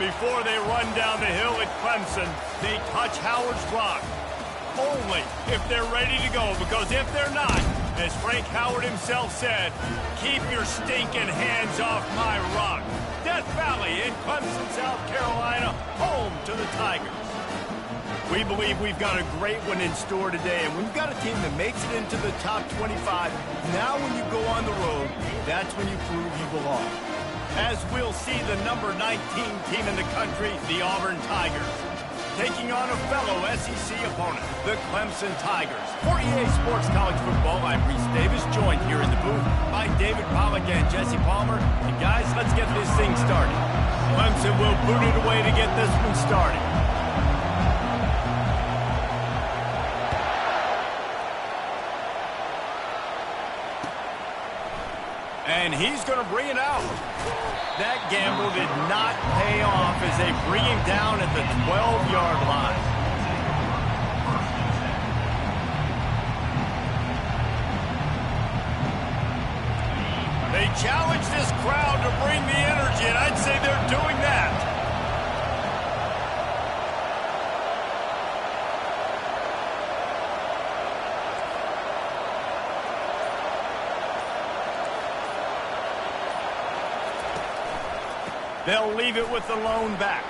Before they run down the hill at Clemson, they touch Howard's rock. Only if they're ready to go, because if they're not, as Frank Howard himself said, keep your stinking hands off my rock. Death Valley in Clemson, South Carolina, home to the Tigers. We believe we've got a great one in store today, and we've got a team that makes it into the top 25. Now when you go on the road, that's when you prove you belong. As we'll see the number 19 team in the country, the Auburn Tigers, taking on a fellow SEC opponent, the Clemson Tigers. For EA Sports College Football, I'm Reese Davis, joined here in the booth by David Pollack and Jesse Palmer. And guys, let's get this thing started. Clemson will boot it away to get this one started. And he's going to bring it out. That gamble did not pay off as they bring him down at the 12-yard line. They challenge this crowd to bring the energy, and I'd say they're doing that. They'll leave it with the lone back.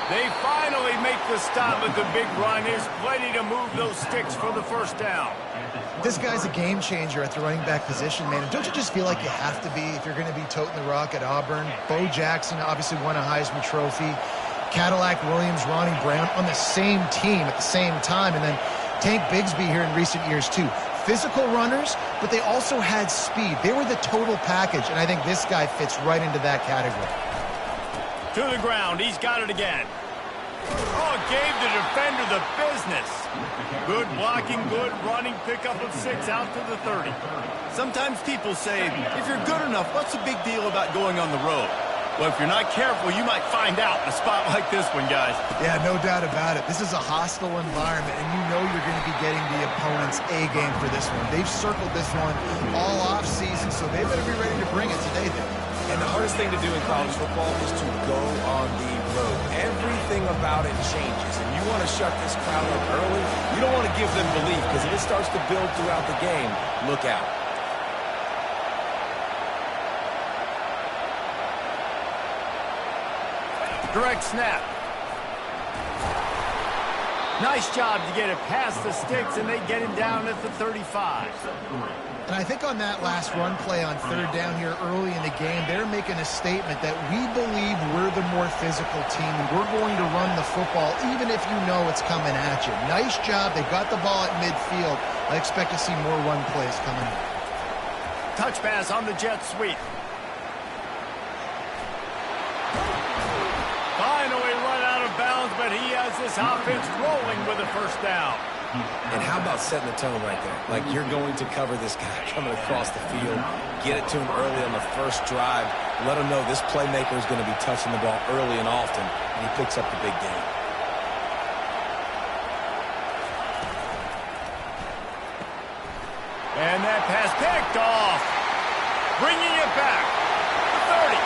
They finally make the stop at the big run. There's plenty to move those sticks for the first down. This guy's a game changer at the running back position, man. Don't you just feel like you have to be if you're going to be toting the rock at Auburn? Bo Jackson obviously won a Heisman Trophy. Cadillac Williams, Ronnie Brown on the same team at the same time. And then Tank Bigsby here in recent years, too. Physical runners, but they also had speed. They were the total package, and I think this guy fits right into that category. To the ground, he's got it again. Oh, gave the defender the business. Good blocking, good running, pickup of 6 out to the 30. Sometimes people say, if you're good enough, what's the big deal about going on the road? Well, if you're not careful, you might find out in a spot like this one, guys. Yeah, no doubt about it. This is a hostile environment, and you know you're going to be getting the opponent's A-game for this one. They've circled this one all off-season, so they better be ready to bring it today, then. And the hardest thing to do in college football is to go on the road. Everything about it changes, and you want to shut this crowd up early. You don't want to give them belief, because if it starts to build throughout the game, look out. Direct snap. Nice job to get it past the sticks, and they get him down at the 35. And I think on that last run play on third down here early in the game, they're making a statement that we believe we're the more physical team, and we're going to run the football even if you know it's coming at you. Nice job. They got the ball at midfield. I expect to see more run plays coming up. Touch pass on the jet sweep. Finally run out of bounds, but he has this offense rolling with a first down. And how about setting the tone right there? Like, you're going to cover this guy coming across the field, get it to him early on the first drive, let him know this playmaker is going to be touching the ball early and often, and he picks up the big game. And that pass picked off. Bringing it back. The 30,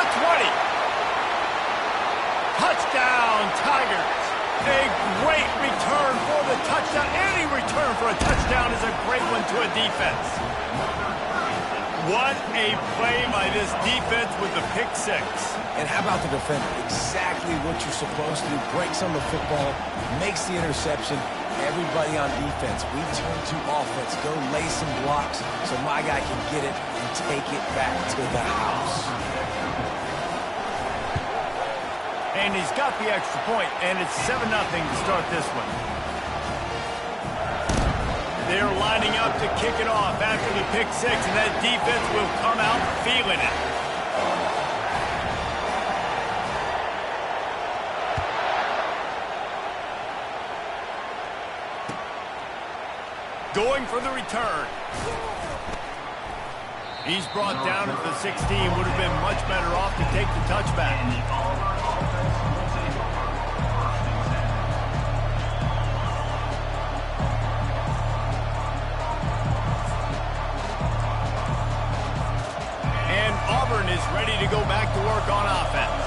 the 20. Touchdown, Tigers. A great return for the touchdown. Any return for a touchdown is a great one to a defense. What a play by this defense with the pick 6. And how about the defender? Exactly what you're supposed to do. Breaks on the football, makes the interception. Everybody on defense, we turn to offense. Go lay some blocks so my guy can get it and take it back to the house. And he's got the extra point, and it's 7-0 to start this one. They're lining up to kick it off after the pick 6, and that defense will come out feeling it. Going for the return. He's brought down at the 16. Would have been much better off to take the touchback. And Auburn is ready to go back to work on offense.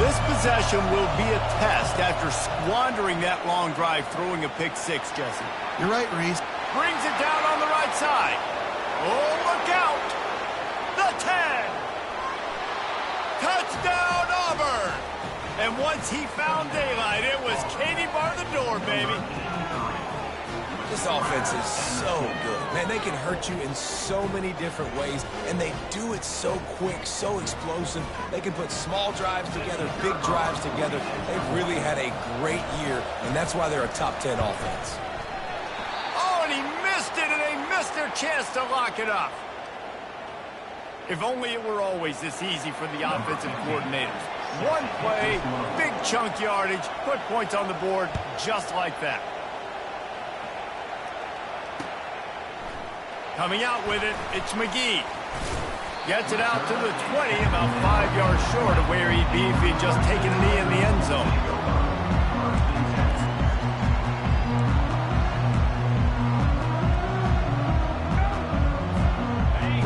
This possession will be a test after squandering that long drive throwing a pick six, Jesse. You're right, Reese. Brings it down on the right side. Oh, look out. The 10. Touchdown, Auburn. And once he found daylight, it was Katie bar the door, baby. This offense is so good. Man, they can hurt you in so many different ways, and they do it so quick, so explosive. They can put small drives together, big drives together. They've really had a great year, and that's why they're a top 10 offense. Oh, and he missed it, and they missed their chance to lock it up. If only it were always this easy for the offensive coordinators. One play, big chunk yardage, put points on the board just like that. Coming out with it, it's McGee. Gets it out to the 20, about 5 yards short of where he'd be if he'd just taken a knee in the end zone.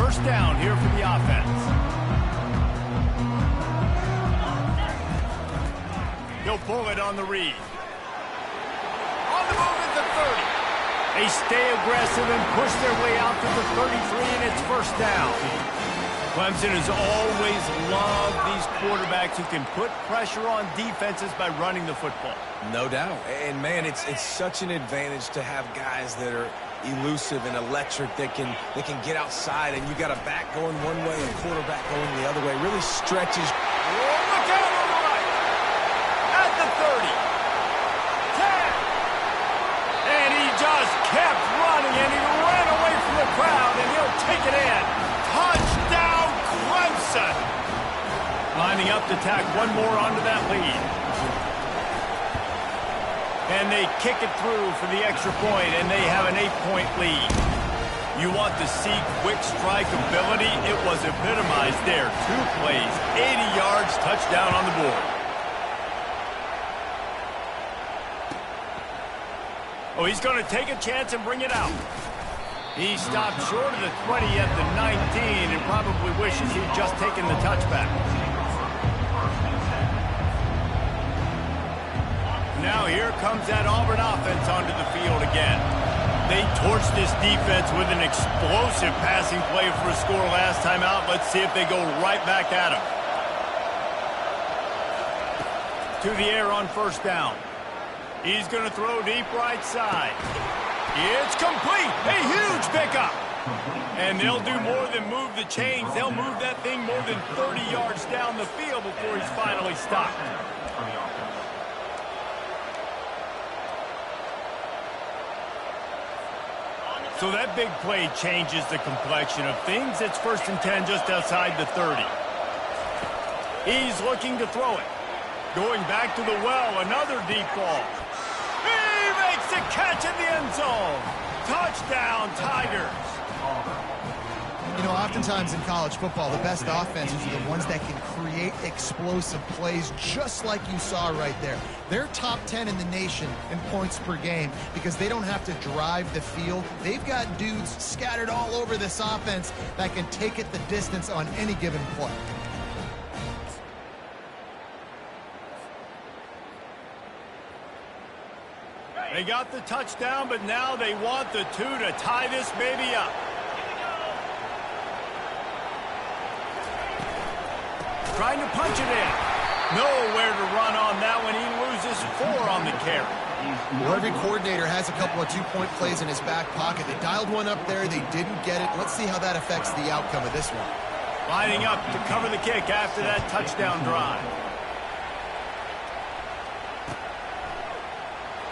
First down here for the offense. He'll pull it on the read. On the move at the 30. They stay aggressive and push their way out to the 33, and it's first down. Clemson has always loved these quarterbacks who can put pressure on defenses by running the football. No doubt. And, man, it's such an advantage to have guys that are elusive and electric that can get outside, and you got a back going one way and quarterback going the other way. Really stretches. Oh, look out on the right. At the 30. 10. And he just kept running, and he ran away from the crowd, and he'll take it in. Touchdown, Clemson. Lining up to tack one more onto that lead. And they kick it through for the extra point, and they have an 8-point lead. You want to see quick strike ability? It was epitomized there. 2 plays, 80 yards, touchdown on the board. Oh, he's going to take a chance and bring it out. He stopped short of the 20 at the 19 and probably wishes he'd just taken the touchback. Now here comes that Auburn offense onto the field again. They torched this defense with an explosive passing play for a score last time out. Let's see if they go right back at him. To the air on first down. He's going to throw deep right side. It's complete. A huge pickup. And they'll do more than move the chains. They'll move that thing more than 30 yards down the field before he's finally stopped. So that big play changes the complexion of things. It's first and 10 just outside the 30. He's looking to throw it. Going back to the well, another deep ball. He makes the catch in the end zone. Touchdown, Tigers. You know, oftentimes in college football, the best offenses are the ones that can create explosive plays just like you saw right there. They're top 10 in the nation in points per game because they don't have to drive the field. They've got dudes scattered all over this offense that can take it the distance on any given play. They got the touchdown, but now they want the 2 to tie this baby up. Trying to punch it in. Nowhere to run on that one. He loses 4 on the carry. Well, every coordinator has a couple of 2-point plays in his back pocket. They dialed one up there. They didn't get it. Let's see how that affects the outcome of this one. Lining up to cover the kick after that touchdown drive.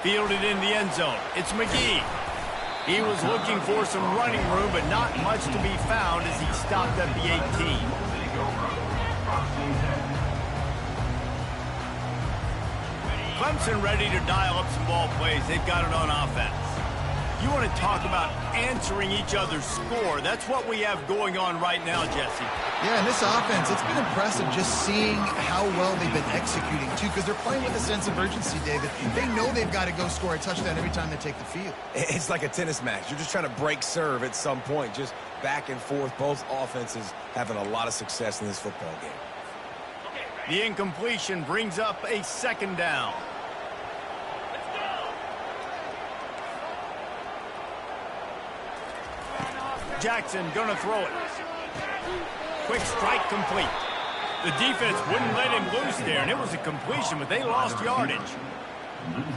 Fielded in the end zone. It's McGee. He was looking for some running room, but not much to be found as he stopped at the 18. Clemson ready to dial up some ball plays. They've got it on offense. You want to talk about answering each other's score. That's what we have going on right now, Jesse. Yeah, and this offense, it's been impressive just seeing how well they've been executing, too, because they're playing with a sense of urgency, David. They know they've got to go score a touchdown every time they take the field. It's like a tennis match. You're just trying to break serve at some point, just back and forth. Both offenses having a lot of success in this football game. The incompletion brings up a second down. Jackson gonna throw it. Quick strike complete. The defense wouldn't let him loose there, and it was a completion, but they lost yardage.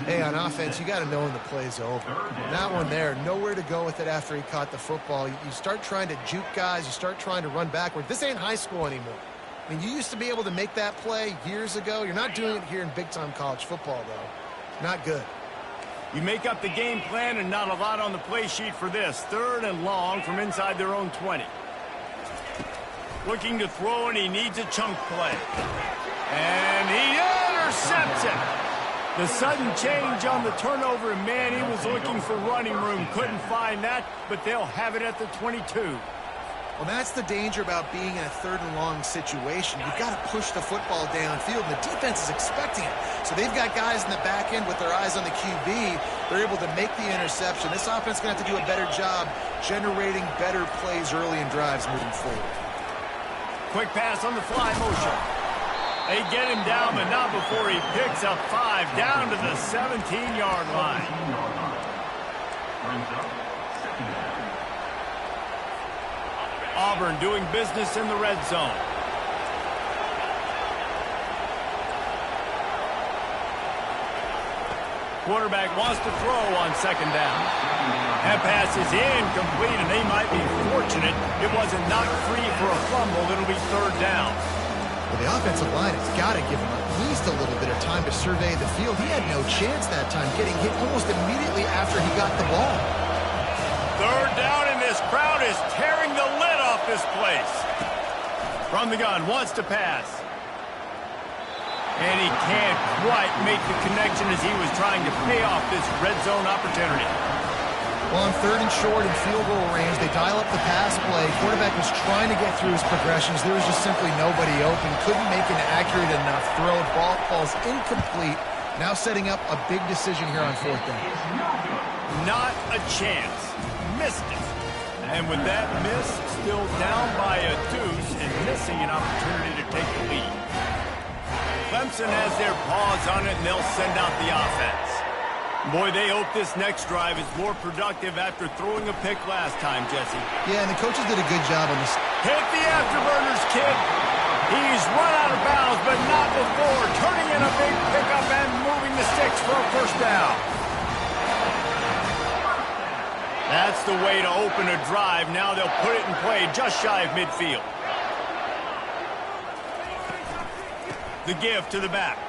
Hey, on offense, you got to know when the play's over. That one there, nowhere to go with it after he caught the football. You start trying to juke guys. You start trying to run backward. This ain't high school anymore. I mean, you used to be able to make that play years ago. You're not doing it here in big-time college football, though. Not good. You make up the game plan and not a lot on the play sheet for this. 3rd and long from inside their own 20. Looking to throw, and he needs a chunk play. And he intercepts it. The sudden change on the turnover, and man, he was looking for running room. Couldn't find that, but they'll have it at the 22. Well, that's the danger about being in a 3rd and long situation. You've got to push the football downfield, and the defense is expecting it. So they've got guys in the back end with their eyes on the QB. They're able to make the interception. This offense is going to have to do a better job generating better plays early in drives moving forward. Quick pass on the fly motion. They get him down, but not before he picks up 5 down to the 17-yard line. Auburn doing business in the red zone. Quarterback wants to throw on 2nd down. That pass is incomplete, and they might be fortunate it wasn't knocked free for a fumble. It'll be 3rd down. Well, the offensive line has got to give him at least a little bit of time to survey the field. He had no chance that time, getting hit almost immediately after he got the ball. 3rd down, and this crowd is tearing the lid off this place. From the gun, wants to pass. And he can't quite make the connection as he was trying to pay off this red zone opportunity. Well, on 3rd and short and field goal range, they dial up the pass play. Quarterback was trying to get through his progressions. There was just simply nobody open. Couldn't make an accurate enough throw. Ball falls incomplete. Now setting up a big decision here on 4th down. Not a chance. Missed it. And with that miss, still down by a deuce and missing an opportunity to take the lead. Clemson has their paws on it, and they'll send out the offense. Boy, they hope this next drive is more productive after throwing a pick last time, Jesse. Yeah, and the coaches did a good job on this. Hit the afterburners, kid. He's run out of bounds, but not before. Turning in a big pickup and moving the sticks for a 1st down. That's the way to open a drive. Now they'll put it in play just shy of midfield. The give to the back.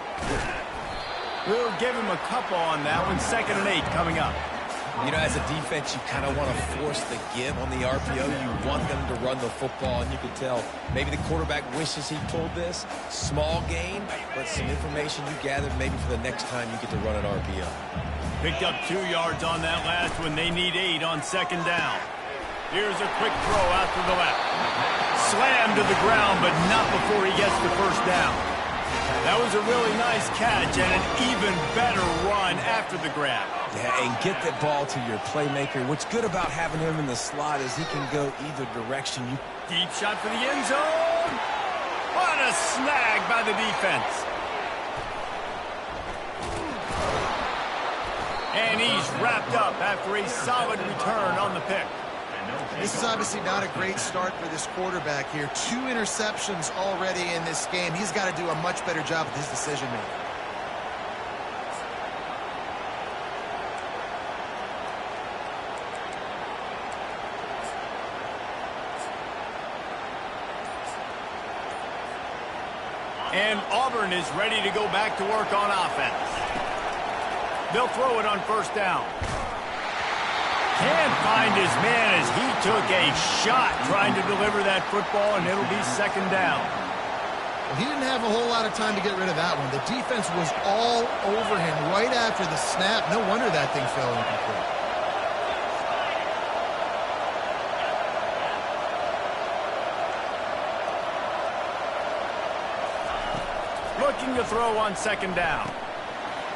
We'll give him a couple on that one. 2nd and 8 coming up. You know, as a defense, you kind of want to force the give on the RPO. You want them to run the football, and you can tell maybe the quarterback wishes he pulled this. Small gain, but some information you gathered maybe for the next time you get to run an RPO. Picked up 2 yards on that last one. They need 8 on 2nd down. Here's a quick throw out to the left. Slammed to the ground, but not before he gets the 1st down. That was a really nice catch and an even better run after the grab. Yeah, and get that ball to your playmaker. What's good about having him in the slot is he can go either direction. Deep shot for the end zone. What a snag by the defense. And he's wrapped up after a solid return on the pick. This is obviously not a great start for this quarterback here. 2 interceptions already in this game. He's got to do a much better job with his decision-making. And Auburn is ready to go back to work on offense. They'll throw it on 1st down. Can't find his man as he took a shot trying to deliver that football, and it'll be 2nd down. Well, he didn't have a whole lot of time to get rid of that one. The defense was all over him right after the snap. No wonder that thing fell incomplete. Looking to throw on 2nd down.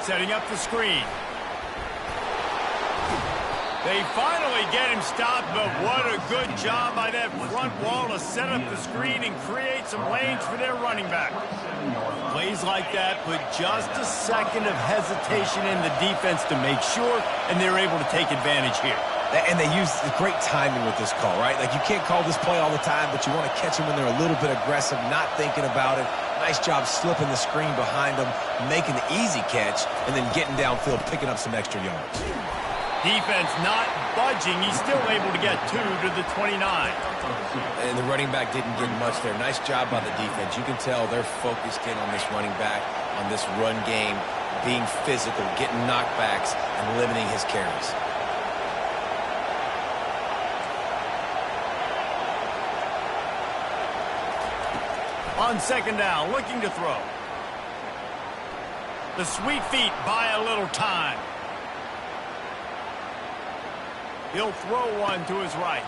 Setting up the screen. They finally get him stopped, but what a good job by that front wall to set up the screen and create some lanes for their running back. Plays like that put just a second of hesitation in the defense to make sure, and they're able to take advantage here. And they use the great timing with this call, right? Like, you can't call this play all the time, but you want to catch them when they're a little bit aggressive, not thinking about it. Nice job slipping the screen behind them, making the easy catch, and then getting downfield, picking up some extra yards. Defense not budging. He's still able to get 2 to the 29. And the running back didn't get much there. Nice job by the defense. You can tell they're focused in on this running back, on this run game, being physical, getting knockbacks, and limiting his carries. On second down, looking to throw. The sweet feet buy a little time. He'll throw one to his right.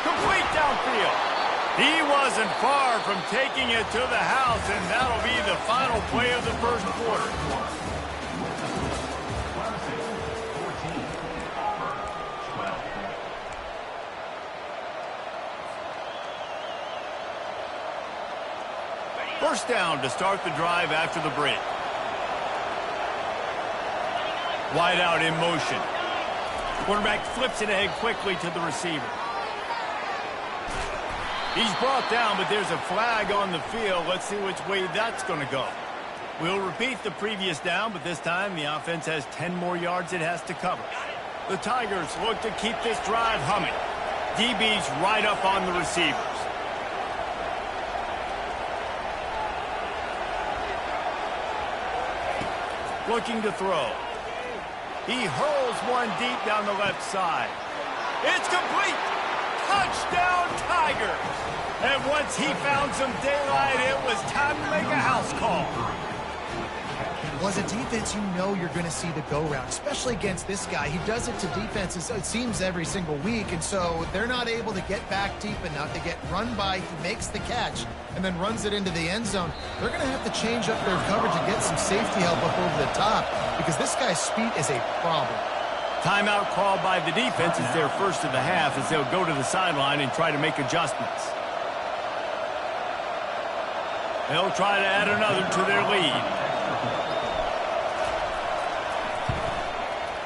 Complete downfield. He wasn't far from taking it to the house, and that'll be the final play of the first quarter. First down to start the drive after the break. Wide out in motion. Quarterback flips it ahead quickly to the receiver. He's brought down, but there's a flag on the field. Let's see which way that's going to go. We'll repeat the previous down, but this time the offense has 10 more yards it has to cover. The Tigers look to keep this drive humming. DB's right up on the receivers. Looking to throw. He hurls one deep down the left side. It's complete. Touchdown, Tigers. And once he found some daylight, it was time to make a house call. Well, as a defense, you know you're going to see the go-round, especially against this guy. He does it to defenses, it seems, every single week, and so they're not able to get back deep enough. They get run by, he makes the catch, and then runs it into the end zone. They're going to have to change up their coverage and get some safety help up over the top because this guy's speed is a problem. Timeout called by the defense is their first of the half as they'll go to the sideline and try to make adjustments. They'll try to add another to their lead.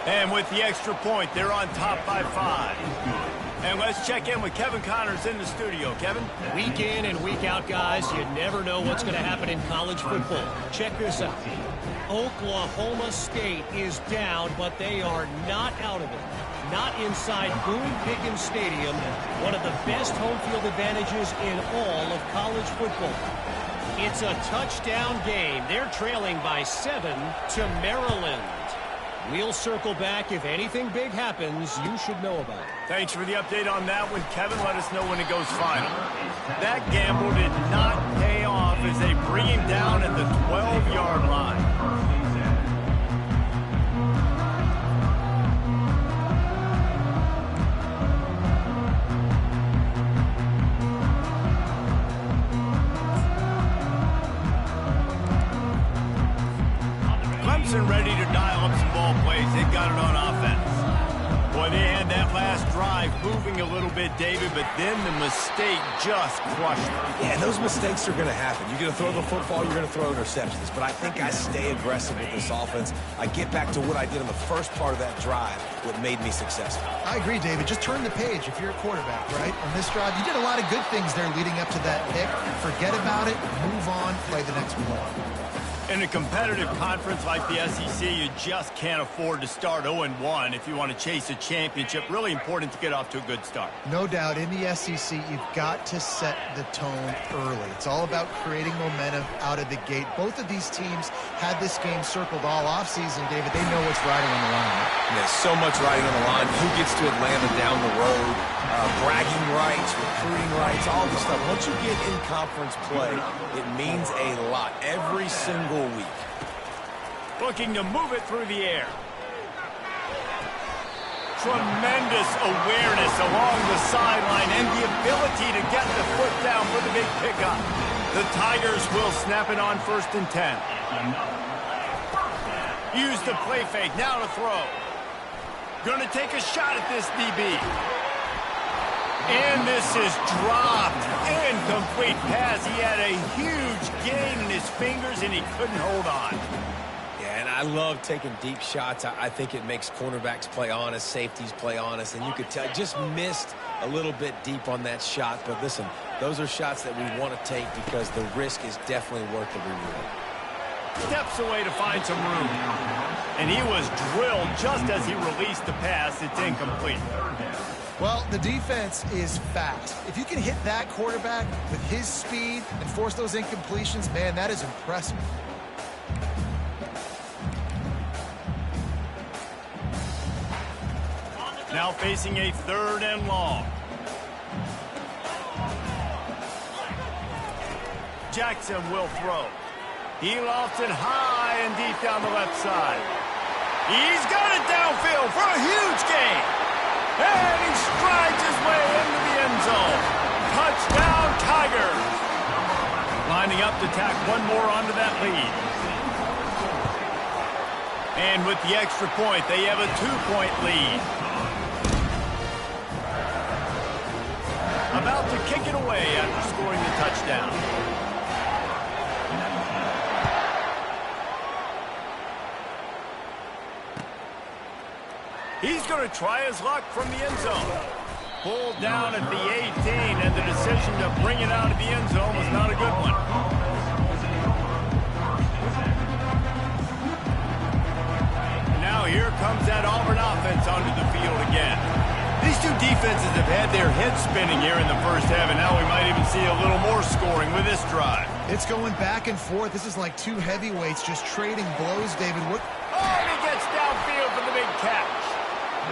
And with the extra point, they're on top by 5. And let's check in with Kevin Connors in the studio. Kevin? Week in and week out, guys, you never know what's going to happen in college football. Check this out. Oklahoma State is down, but they are not out of it. Not inside Boone Pickens Stadium, one of the best home field advantages in all of college football. It's a touchdown game. They're trailing by 7 to Maryland. We'll circle back. If anything big happens, you should know about it. Thanks for the update on that one, Kevin. Let us know when it goes final. That gamble did not pay off as they bring him down at the 12-yard line. Clemson ready to dial up some ball plays. They've got it on offense. Boy, they had that last drive moving a little bit, David, but then the mistake just crushed them. Yeah, and those mistakes are going to happen. You're going to throw the football, you're going to throw interceptions. But I think I stay aggressive with this offense. I get back to what I did in the first part of that drive, what made me successful. I agree, David. Just turn the page if you're a quarterback, right? On this drive, you did a lot of good things there leading up to that pick. Forget about it, move on, play the next play. In a competitive conference like the SEC, you just can't afford to start 0-1 if you want to chase a championship. Really important to get off to a good start. No doubt, in the SEC, you've got to set the tone early. It's all about creating momentum out of the gate. Both of these teams had this game circled all offseason, David. They know what's riding on the line. There's so much riding on the line. Who gets to Atlanta down the road? Bragging rights, recruiting rights, all this stuff. Once you get in conference play, it means a lot every single week. Looking to move it through the air. Tremendous awareness along the sideline and the ability to get the foot down for the big pickup. The Tigers will snap it on 1st and 10. Use the play fake, now to throw. Going to take a shot at this DB. And this is dropped. Incomplete pass. He had a huge gain in his fingers, and he couldn't hold on. Yeah, and I love taking deep shots. I think it makes cornerbacks play honest, safeties play honest, and you could tell just missed a little bit deep on that shot. But listen, those are shots that we want to take because the risk is definitely worth the reward. Steps away to find some room. And he was drilled just as he released the pass. It's incomplete. Well, the defense is fast. If you can hit that quarterback with his speed and force those incompletions, man, that is impressive. Now facing a 3rd and long. Jackson will throw. He lofts it high and deep down the left side. He's got it downfield for a huge gain. And he strides his way into the end zone. Touchdown, Tigers. Lining up to tack one more onto that lead. And with the extra point, they have a 2-point lead. About to kick it away after scoring the touchdown. He's going to try his luck from the end zone. Pulled down at the 18, and the decision to bring it out of the end zone was not a good one. Now here comes that Auburn offense onto the field again. These two defenses have had their heads spinning here in the first half, and now we might even see a little more scoring with this drive. It's going back and forth. This is like two heavyweights just trading blows, David. Oh, and he gets downfield for the big catch.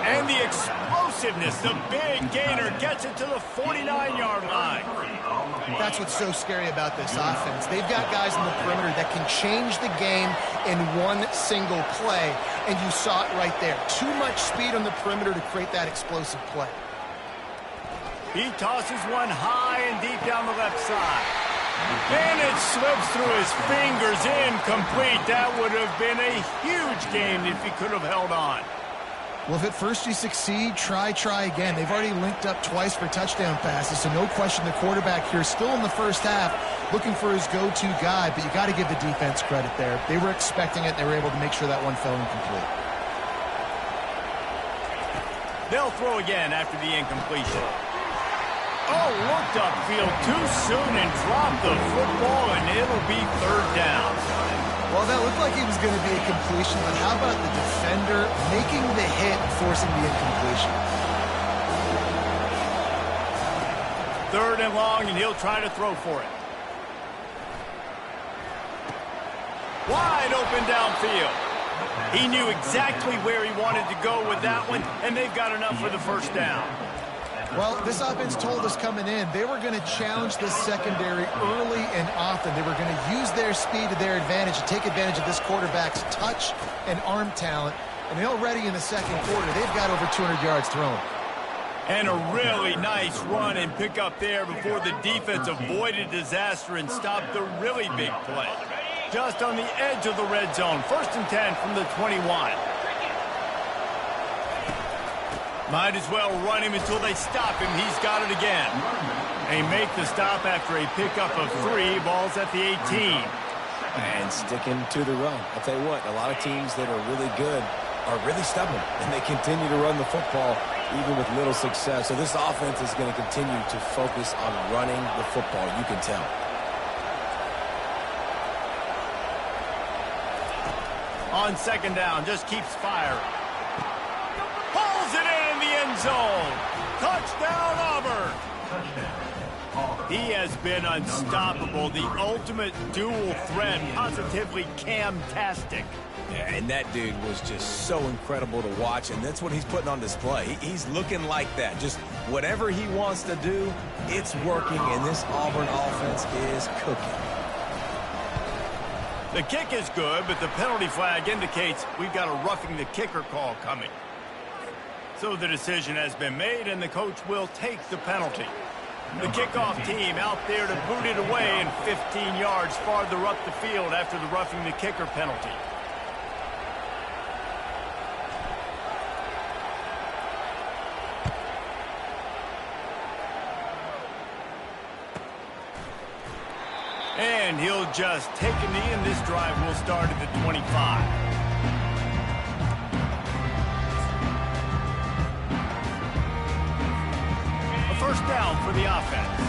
And the explosiveness, the big gainer gets it to the 49-yard line. That's what's so scary about this offense. They've got guys in the perimeter that can change the game in one single play, and you saw it right there. Too much speed on the perimeter to create that explosive play. He tosses one high and deep down the left side. And it slips through his fingers, incomplete. That would have been a huge gain if he could have held on. Well, if at first you succeed, try again. They've already linked up twice for touchdown passes, so no question the quarterback here still in the first half looking for his go-to guy, but you got to give the defense credit there. They were expecting it. They were able to make sure that one fell incomplete. They'll throw again after the incompletion. Oh, looked upfield too soon and dropped the football, and it'll be 3rd down. Well, that looked like it was going to be a completion, but how about the defender making the hit and forcing the incompletion? 3rd and long, and he'll try to throw for it. Wide open downfield. He knew exactly where he wanted to go with that one, and they've got enough for the first down. Well, this offense told us coming in they were going to challenge this secondary early and often. They were going to use their speed to their advantage and take advantage of this quarterback's touch and arm talent. And already in the second quarter, they've got over 200 yards thrown. And a really nice run and pick up there before the defense avoided disaster and stopped the really big play. Just on the edge of the red zone. 1st and 10 from the 21. Might as well run him until they stop him. He's got it again. They make the stop after a pickup of 3. Ball's at the 18. And sticking to the run. I'll tell you what, a lot of teams that are really good are really stubborn, and they continue to run the football even with little success. So this offense is going to continue to focus on running the football. You can tell. On 2nd down, just keeps firing. Pulls it in the end zone. Touchdown, Auburn. He has been unstoppable. The ultimate dual threat, positively Cam-tastic. Yeah, and that dude was just so incredible to watch, and that's what he's putting on display. He's looking like that. Just whatever he wants to do, it's working, and this Auburn offense is cooking. The kick is good, but the penalty flag indicates we've got a roughing the kicker call coming. So the decision has been made, and the coach will take the penalty. The kickoff team out there to boot it away and 15 yards farther up the field after the roughing the kicker penalty. And he'll just take a knee, and this drive will start at the 25. A first down for the offense.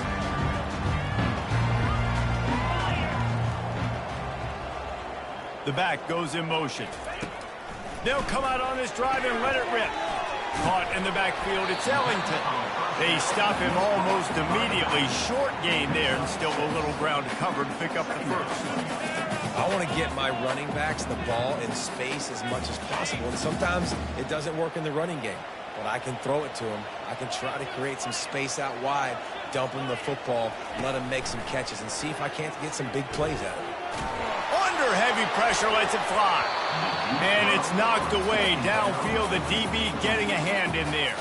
The back goes in motion. They'll come out on this drive and let it rip. Caught in the backfield, it's Ellington. They stop him almost immediately. Short gain there, and still a little ground to cover to pick up the first. I want to get my running backs the ball in space as much as possible, and sometimes it doesn't work in the running game. But I can throw it to him. I can try to create some space out wide, dump him the football, let him make some catches, and see if I can't get some big plays out of it. Under heavy pressure, lets it fly. And it's knocked away downfield. The DB getting a hand in there.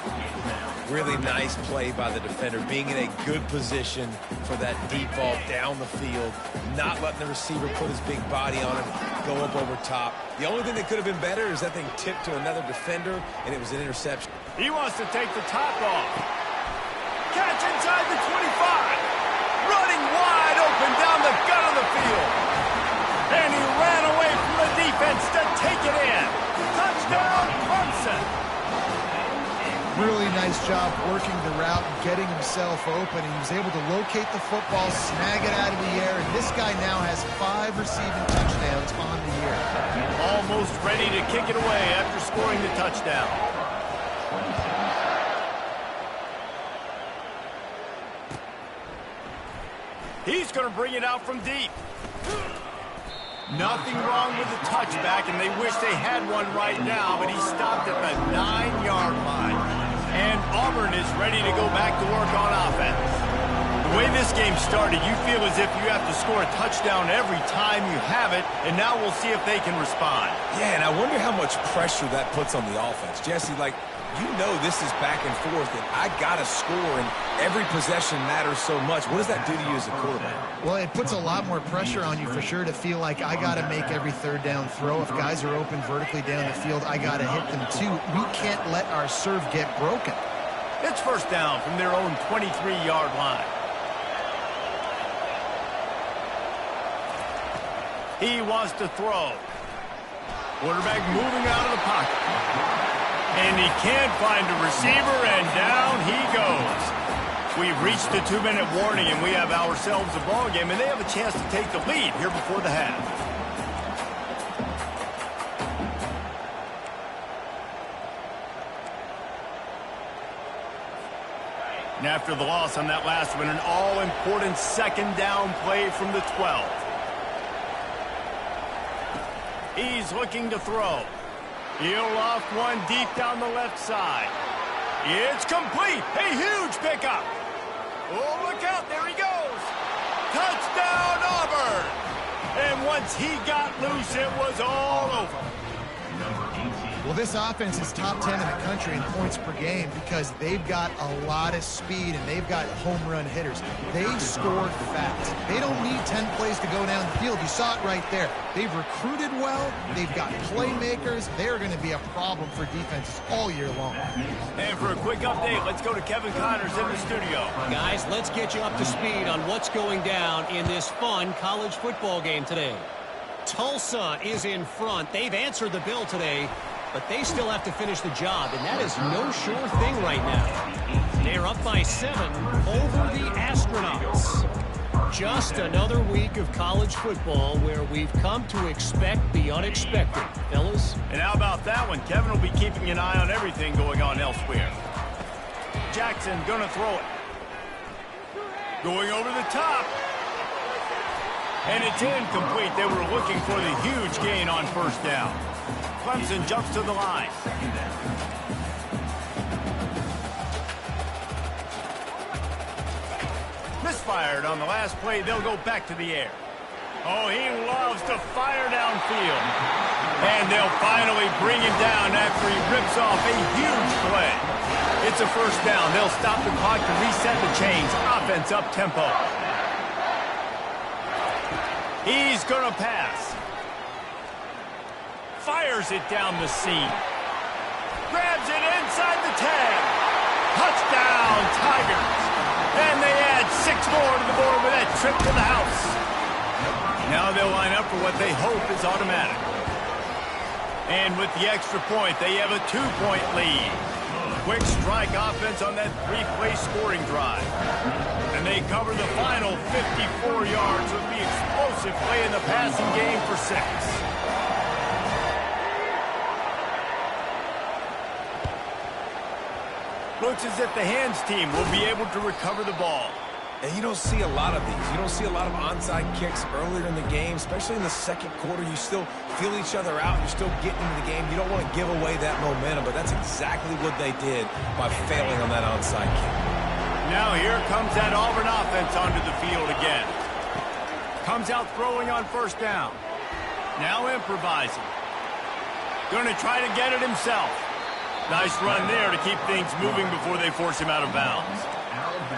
Really nice play by the defender, being in a good position for that deep ball down the field, not letting the receiver put his big body on him, go up over top. The only thing that could have been better is that thing tipped to another defender, and it was an interception. He wants to take the top off. Catch inside the 25. Running wide open down the gut of the field. And he ran away from the defense to take it in. Touchdown, Clemson. Really nice job working the route and getting himself open. He was able to locate the football, snag it out of the air, and this guy now has 5 receiving touchdowns on the year. Almost ready to kick it away after scoring the touchdown. He's going to bring it out from deep. Nothing wrong with the touchback, and they wish they had one right now, but he stopped at the 9-yard line. And Auburn is ready to go back to work on offense. The way this game started, you feel as if you have to score a touchdown every time you have it, and now we'll see if they can respond. Yeah, and I wonder how much pressure that puts on the offense. Jesse, like, you know this is back and forth, and I got to score, and every possession matters so much. What does that do to you as a quarterback? Well, it puts a lot more pressure on you for sure to feel like I got to make every third down throw. If guys are open vertically down the field, I got to hit them too. We can't let our serve get broken. It's first down from their own 23-yard line. He wants to throw. Quarterback moving out of the pocket. And he can't find a receiver, and down he goes. We've reached the 2-minute warning, and we have ourselves a ball game, and they have a chance to take the lead here before the half. And after the loss on that last one, an all-important second down play from the 12. He's looking to throw. He'll loft one deep down the left side. It's complete. A huge pickup. Oh, look out. There he goes. Touchdown, Auburn. And once he got loose, it was all over. Well, this offense is top 10 in the country in points per game because they've got a lot of speed and they've got home run hitters. They score fast. They don't need 10 plays to go down the field. You saw it right there. They've recruited well. They've got playmakers. They're going to be a problem for defenses all year long. And for a quick update, let's go to Kevin Connors in the studio. Guys, let's get you up to speed on what's going down in this fun college football game today. Tulsa is in front. They've answered the bell today, but they still have to finish the job, and that is no sure thing right now. They're up by 7 over the Astronauts. Just another week of college football where we've come to expect the unexpected, fellas. And how about that one? Kevin will be keeping an eye on everything going on elsewhere. Jackson gonna throw it. Going over the top. And it's incomplete. They were looking for the huge gain on first down. Clemson jumps to the line. Misfired on the last play. They'll go back to the air. Oh, he loves to fire downfield. And they'll finally bring him down after he rips off a huge play. It's a first down. They'll stop the clock to reset the chains. Offense up tempo. He's going to pass. Fires it down the seam. Grabs it inside the 10. Touchdown, Tigers. And they add 6 more to the board with that trip to the house. Now they'll line up for what they hope is automatic. And with the extra point, they have a 2-point lead. Quick strike offense on that 3-play scoring drive. And they cover the final 54 yards with the explosive play in the passing game for 6. Looks as if the hands team will be able to recover the ball. And you don't see a lot of these. You don't see a lot of onside kicks earlier in the game, especially in the second quarter. You still feel each other out. You're still getting into the game. You don't want to give away that momentum, but that's exactly what they did by failing on that onside kick. Now here comes that Auburn offense onto the field again. Comes out throwing on first down. Now improvising. Going to try to get it himself. Nice run there to keep things moving before they force him out of bounds.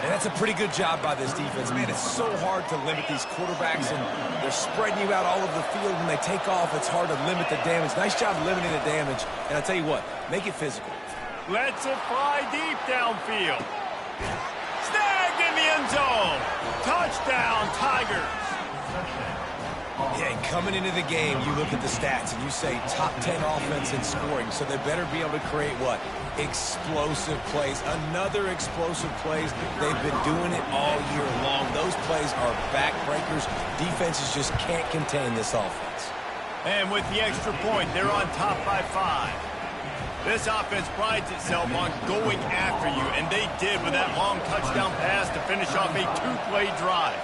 And that's a pretty good job by this defense. Man, it's so hard to limit these quarterbacks, and they're spreading you out all over the field. When they take off, it's hard to limit the damage. Nice job limiting the damage. And I'll tell you what, make it physical. Lets it fly deep downfield. Snagged in the end zone. Touchdown, Tigers. Yeah, and coming into the game, you look at the stats and you say top 10 offense in scoring, so they better be able to create what? Explosive plays. Another explosive plays. They've been doing it all year long. Those plays are backbreakers. Defenses just can't contain this offense. And with the extra point, they're on top by 5. This offense prides itself on going after you, and they did with that long touchdown pass to finish off a 2-play drive.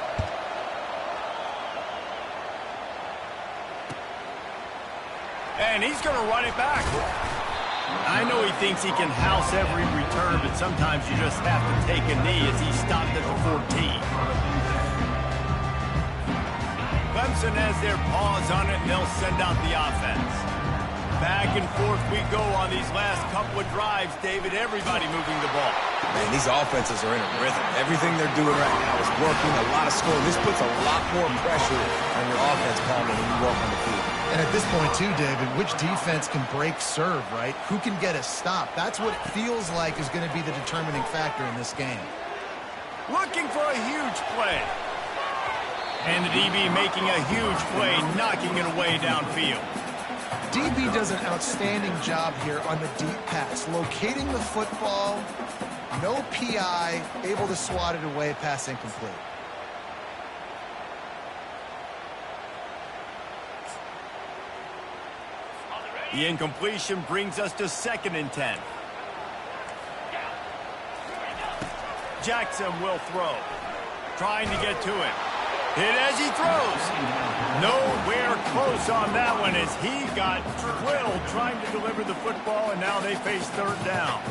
And he's going to run it back. I know he thinks he can house every return, but sometimes you just have to take a knee as he stopped at the 14. Clemson has their paws on it, and they'll send out the offense. Back and forth we go on these last couple of drives, David. Everybody moving the ball. Man, these offenses are in a rhythm. Everything they're doing right now is working. A lot of scoring. This puts a lot more pressure on your offense, Palmer, when you walk on the field. And at this point, too, David, which defense can break serve, right? Who can get a stop? That's what it feels like is going to be the determining factor in this game. Looking for a huge play. And the DB making a huge play, knocking it away downfield. DB does an outstanding job here on the deep pass, locating the football, no PI, able to swat it away, pass incomplete. The incompletion brings us to 2nd and 10. Jackson will throw. Trying to get to it. Hit as he throws. Nowhere close on that one as he got drilled trying to deliver the football, and now they face 3rd down.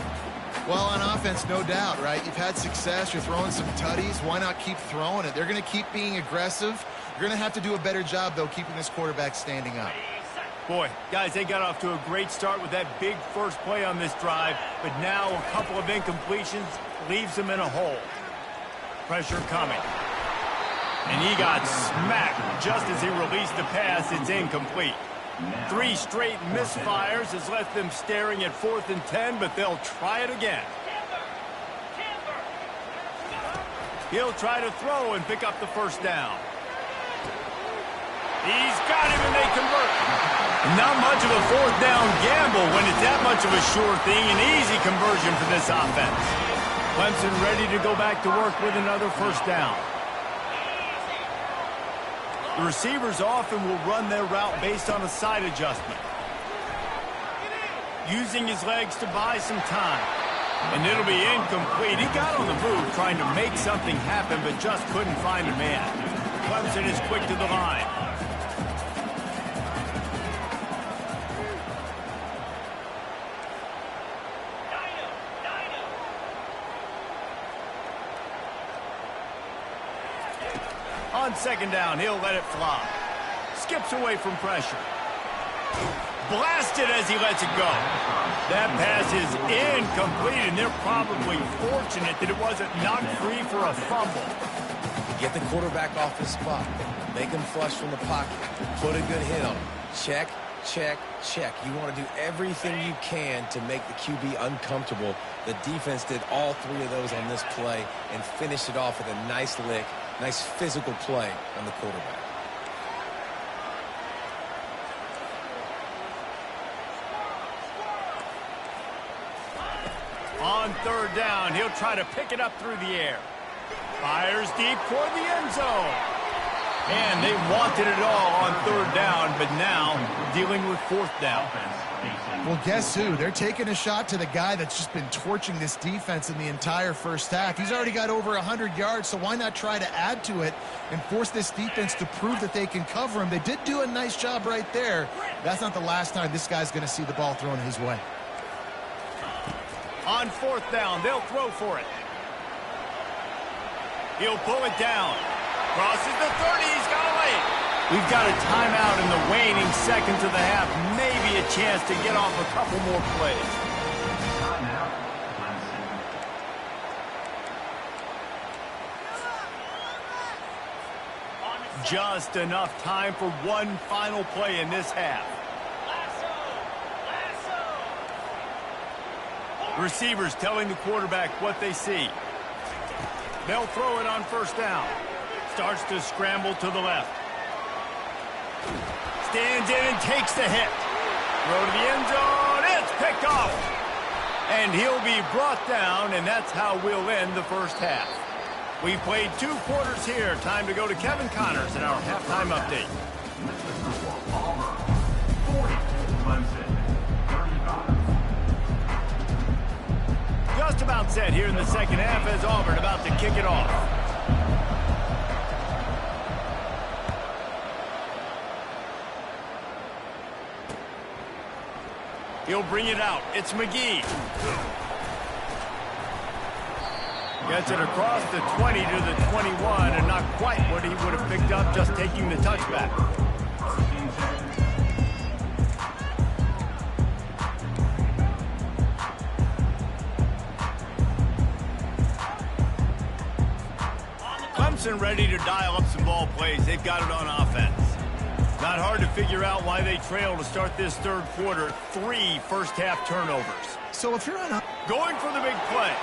Well, on offense, no doubt, right? You've had success. You're throwing some tutties. Why not keep throwing it? They're going to keep being aggressive. You're going to have to do a better job, though, keeping this quarterback standing up. Boy, guys, they got off to a great start with that big first play on this drive, but now a couple of incompletions leaves them in a hole. Pressure coming. And he got smacked just as he released the pass. It's incomplete. 3 straight misfires has left them staring at 4th and 10, but they'll try it again. He'll try to throw and pick up the first down. He's got him, and they convert. Not much of a 4th down gamble when it's that much of a sure thing. An easy conversion for this offense. Clemson ready to go back to work with another first down. The receivers often will run their route based on a side adjustment. Using his legs to buy some time. And it'll be incomplete. He got on the move trying to make something happen, but just couldn't find a man. Clemson is quick to the line. On 2nd down, he'll let it fly. Skips away from pressure. Blasted as he lets it go. That pass is incomplete, and they're probably fortunate that it wasn't knocked free for a fumble. Get the quarterback off his spot. Make him flush from the pocket. Put a good hit on him. Check, check, check. You want to do everything you can to make the QB uncomfortable. The defense did all 3 of those on this play and finished it off with a nice lick. Nice physical play on the quarterback. third down. He'll try to pick it up through the air. Fires deep toward the end zone. And they wanted it all on third down, but now dealing with fourth down. Well, guess who? They're taking a shot to the guy that's just been torching this defense in the entire first half. He's already got over 100 yards, so why not try to add to it and force this defense to prove that they can cover him? They did do a nice job right there. That's not the last time this guy's going to see the ball thrown his way. On fourth down, they'll throw for it. He'll pull it down. Crosses the 30, he's got away. We've got a timeout in the waning seconds of the half. Maybe a chance to get off a couple more plays. Just enough time for one final play in this half. Receivers telling the quarterback what they see. They'll throw it on first down. Starts to scramble to the left. Stands in and takes the hit. Throw to the end zone. It's picked off. And he'll be brought down, and that's how we'll end the first half. We've played 2 quarters here. Time to go to Kevin Connors in our halftime update. Just about set here in the second half as Auburn about to kick it off. He'll bring it out. It's McGee. Gets it across the 20 to the 21, and not quite what he would have picked up just taking the touchback. Clemson ready to dial up some ball plays. They've got it on offense. Not hard to figure out why they trail to start this third quarter. 3 first-half turnovers. So if you're on... Going for the big play.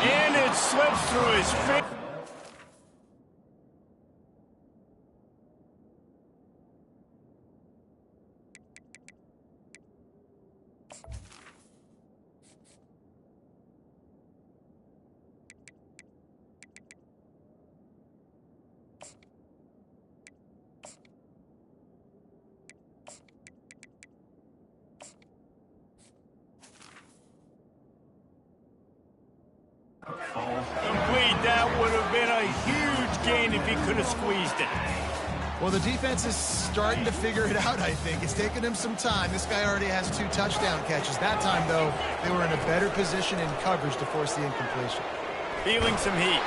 And it slips through his fingers. Complete. That would have been a huge gain if he could have squeezed it. Well, the defense is starting to figure it out, I think. It's taken him some time. This guy already has 2 touchdown catches. That time, though, they were in a better position in coverage to force the incompletion. Feeling some heat.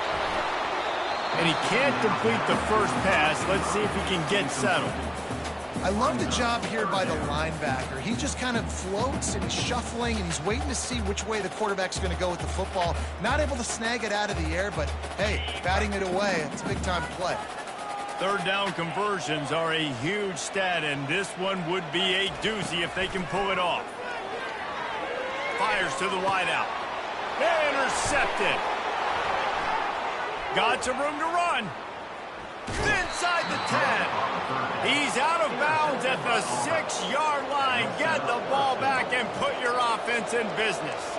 And he can't complete the first pass. Let's see if he can get settled. I love the job here by the linebacker. He just kind of floats and he's shuffling and he's waiting to see which way the quarterback's going to go with the football. Not able to snag it out of the air, but, hey, batting it away, it's a big-time play. Third down conversions are a huge stat, and this one would be a doozy if they can pull it off. Fires to the wideout. Intercepted. Got some room to run. Inside the 10. He's out of bounds at the 6-yard line. Get the ball back and put your offense in business.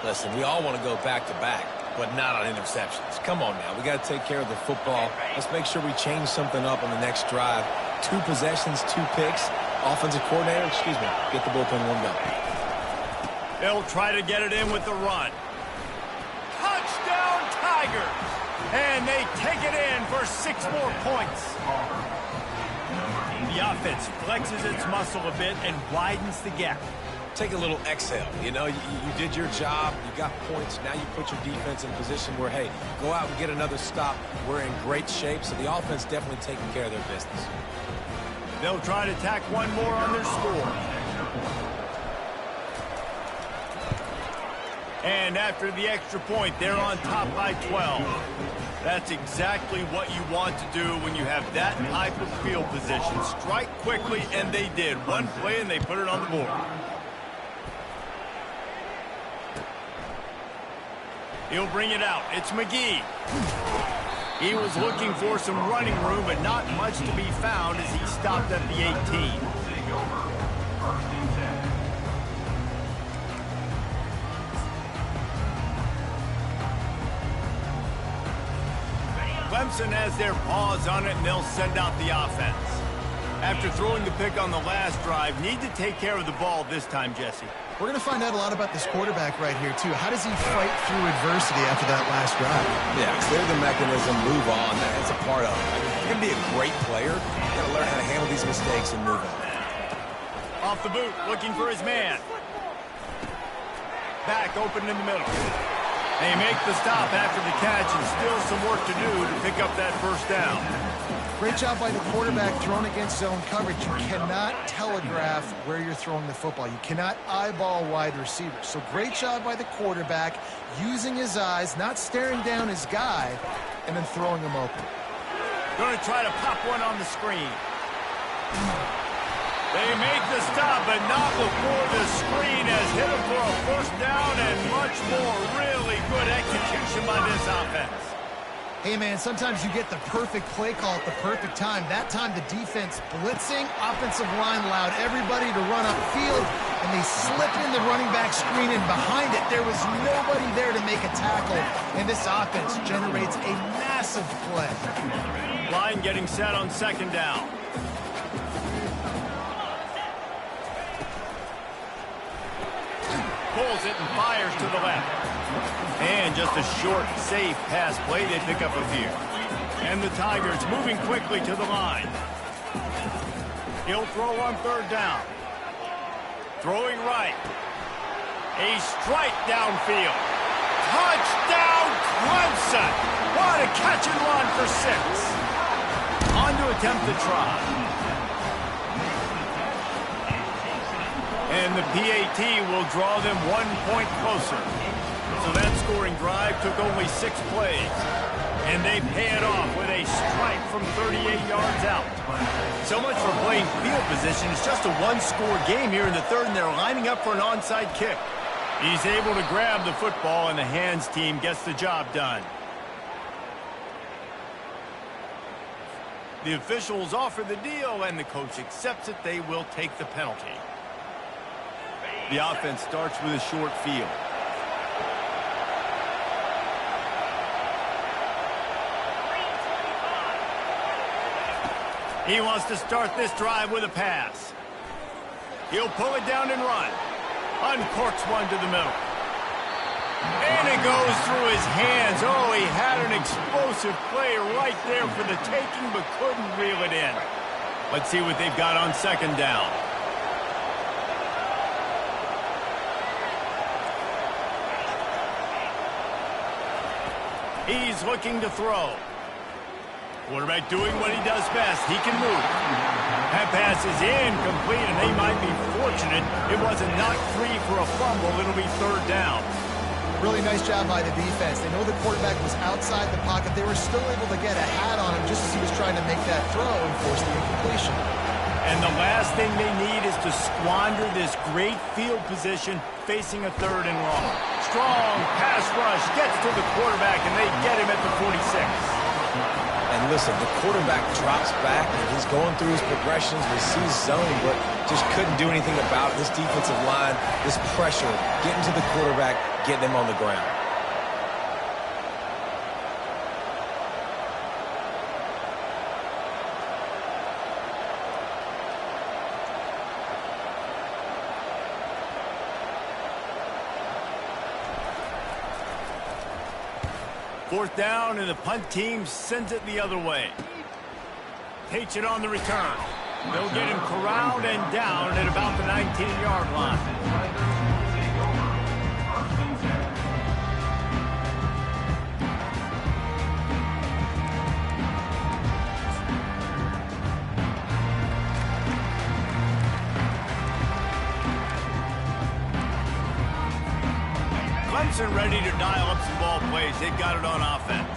Listen, we all want to go back-to-back, but not on interceptions. Come on now. We got to take care of the football. Let's make sure we change something up on the next drive. 2 possessions, 2 picks. Offensive coordinator, get the bullpen warmed up. They'll try to get it in with the run. Touchdown, Tigers! And they take it in for 6 more points. The offense flexes its muscle a bit and widens the gap. Take a little exhale. You know, you did your job. You got points. Now you put your defense in a position where, hey, go out and get another stop. We're in great shape, so the offense definitely taking care of their business. They'll try to tack one more on their score. And after the extra point, they're on top by 12. That's exactly what you want to do when you have that type of field position. Strike quickly, and they did. One play, and they put it on the board. He'll bring it out. It's McGee. He was looking for some running room, but not much to be found as he stopped at the 18. Clemson has their paws on it, and they'll send out the offense. After throwing the pick on the last drive, need to take care of the ball this time, Jesse. We're going to find out a lot about this quarterback right here, too. How does he fight through adversity after that last drive? Yeah, clear the mechanism, move on. That's a part of it. I mean, if you're going to be a great player, you got to learn how to handle these mistakes and move on. Off the boot, looking for his man. Back open in the middle. They make the stop after the catch, and still some work to do to pick up that first down. Great job by the quarterback thrown against zone coverage. You cannot telegraph where you're throwing the football. You cannot eyeball wide receivers. So great job by the quarterback using his eyes, not staring down his guy, and then throwing him open. Going to try to pop one on the screen. They make the stop, but not before the screen has hit him for a first down and much more. Really good execution by this offense. Hey, man, sometimes you get the perfect play call at the perfect time. That time, the defense blitzing, offensive line allowed everybody to run upfield, and they slip in the running back screen, and behind it, there was nobody there to make a tackle, and this offense generates a massive play. Line getting set on second down. Pulls it and fires to the left. And just a short, safe pass play. They pick up a few. And the Tigers moving quickly to the line. He'll throw on third down. Throwing right. A strike downfield. Touchdown, Clemson! What a catch and run for 6. On to attempt the try. And the PAT will draw them 1 point closer. So that scoring drive took only 6 plays. And they pay it off with a strike from 38 yards out. So much for playing field position. It's just a one-score game here in the third, and they're lining up for an onside kick. He's able to grab the football, and the hands team gets the job done. The officials offer the deal, and the coach accepts it. They will take the penalty. The offense starts with a short field. He wants to start this drive with a pass. He'll pull it down and run. Uncorks one to the middle. And it goes through his hands. Oh, he had an explosive play right there for the taking, but couldn't reel it in. Let's see what they've got on second down. He's looking to throw. Quarterback doing what he does best. He can move. That pass is incomplete, and they might be fortunate it wasn't knocked free for a fumble. It'll be third down. Really nice job by the defense. They know the quarterback was outside the pocket. They were still able to get a hat on him just as he was trying to make that throw and force the incompletion. And the last thing they need is to squander this great field position facing a third and long. Strong pass rush gets to the quarterback, and they get him at the 46. And listen, the quarterback drops back, and he's going through his progressions. We see zone, but just couldn't do anything about it. This defensive line, this pressure, getting to the quarterback, getting him on the ground. Fourth down, and the punt team sends it the other way. Takes it on the return. They'll get him corralled and down at about the 19-yard line. Clemson ready to dial up some ball plays. They've got it on offense.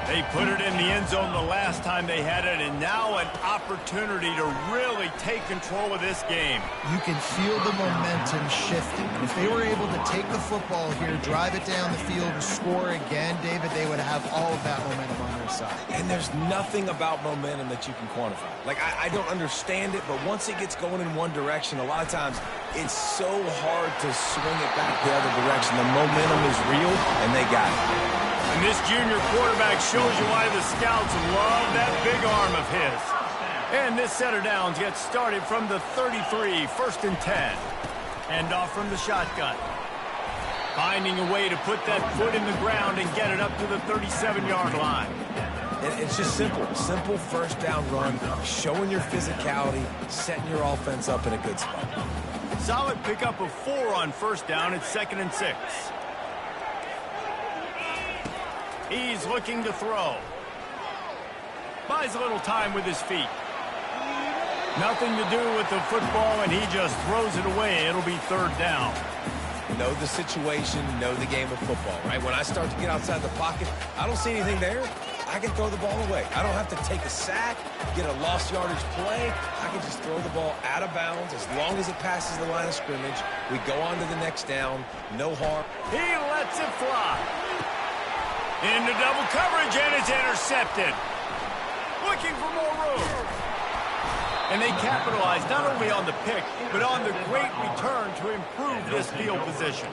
They put it in the end zone the last time they had it, and now an opportunity to really take control of this game. You can feel the momentum shifting. If they were able to take the football here, drive it down the field, and score again, David, they would have all of that momentum on their side. And there's nothing about momentum that you can quantify. Like, I don't understand it, but once it gets going in one direction, a lot of times it's so hard to swing it back the other direction. The momentum is real, and they got it. And this junior quarterback shows you why the scouts love that big arm of his. And this set of downs gets started from the 33, 1st and 10. End off from the shotgun. Finding a way to put that foot in the ground and get it up to the 37-yard line. It's just simple. Simple first down run, showing your physicality, setting your offense up in a good spot. Solid pickup of 4 on 1st down. It's 2nd and 6. He's looking to throw. Buys a little time with his feet. Nothing to do with the football, and he just throws it away. It'll be 3rd down. Know the situation, know the game of football, right? When I start to get outside the pocket, I don't see anything there. I can throw the ball away. I don't have to take a sack, get a lost yardage play. I can just throw the ball out of bounds as long as it passes the line of scrimmage. We go on to the next down. No harm. He lets it fly. Into double coverage, and it's intercepted. Looking for more room. And they capitalize not only on the pick, but on the great return to improve this field position.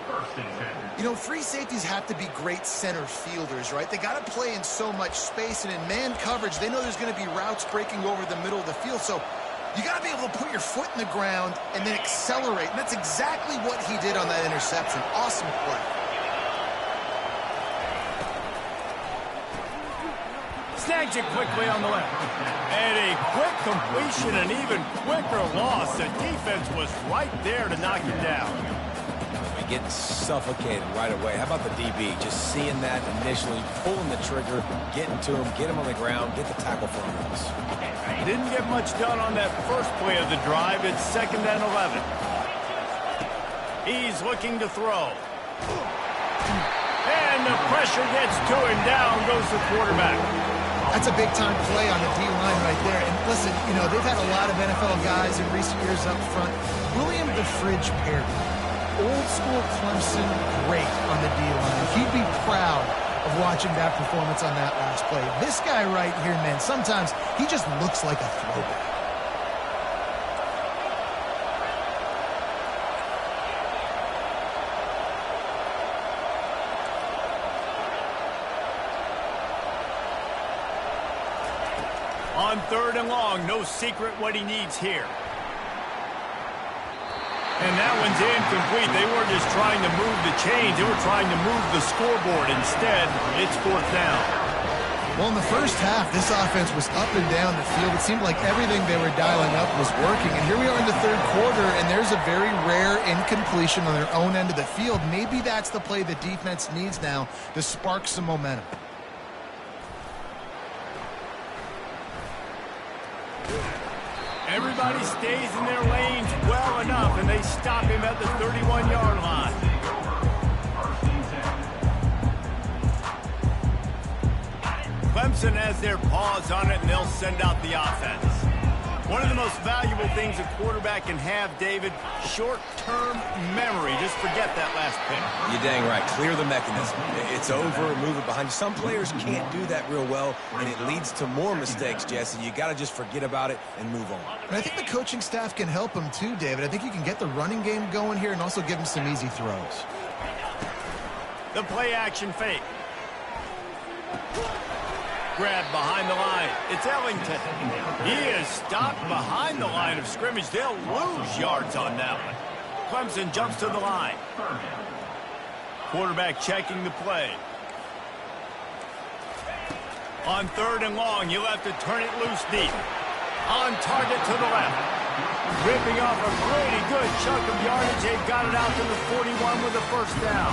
You know, free safeties have to be great center fielders, right? They got to play in so much space, and in man coverage, they know there's going to be routes breaking over the middle of the field. So you got to be able to put your foot in the ground and then accelerate. And that's exactly what he did on that interception. Awesome play. Snags it quickly on the left. And a quick completion, an even quicker loss. The defense was right there to knock him down. We get suffocated right away. How about the DB? Just seeing that initially, pulling the trigger, getting to him, get him on the ground, get the tackle for him. Didn't get much done on that first play of the drive. It's 2nd and 11. He's looking to throw. And the pressure gets to him. Down goes the quarterback. That's a big-time play on the D-line right there. And listen, you know, they've had a lot of NFL guys in recent years up front. William the Fridge Perry, old-school Clemson great on the D-line. He'd be proud of watching that performance on that last play. This guy right here, man, sometimes he just looks like a throwback. On 3rd and long, no secret what he needs here. And that one's incomplete. They weren't just trying to move the chains. They were trying to move the scoreboard. Instead, it's 4th down. Well, in the first half, this offense was up and down the field. It seemed like everything they were dialing up was working. And here we are in the 3rd quarter, and there's a very rare incompletion on their own end of the field. Maybe that's the play the defense needs now to spark some momentum. Everybody stays in their lanes well enough, and they stop him at the 31-yard line. Clemson has their paws on it, and they'll send out the offense. One of the most valuable things a quarterback can have, David, short-term memory. Just forget that last pick. You're dang right. Clear the mechanism. It's over, move it behind you. Some players can't do that real well, and it leads to more mistakes, Jesse. You got to just forget about it and move on. And I think the coaching staff can help him too, David. I think you can get the running game going here and also give him some easy throws. The play-action fake. Grab behind the line. It's Ellington. He is stopped behind the line of scrimmage. They'll lose yards on that one. Clemson jumps to the line. Quarterback checking the play. On 3rd and long, you'll have to turn it loose deep. On target to the left. Ripping off a pretty good chunk of yardage. They've got it out to the 41 with the 1st down.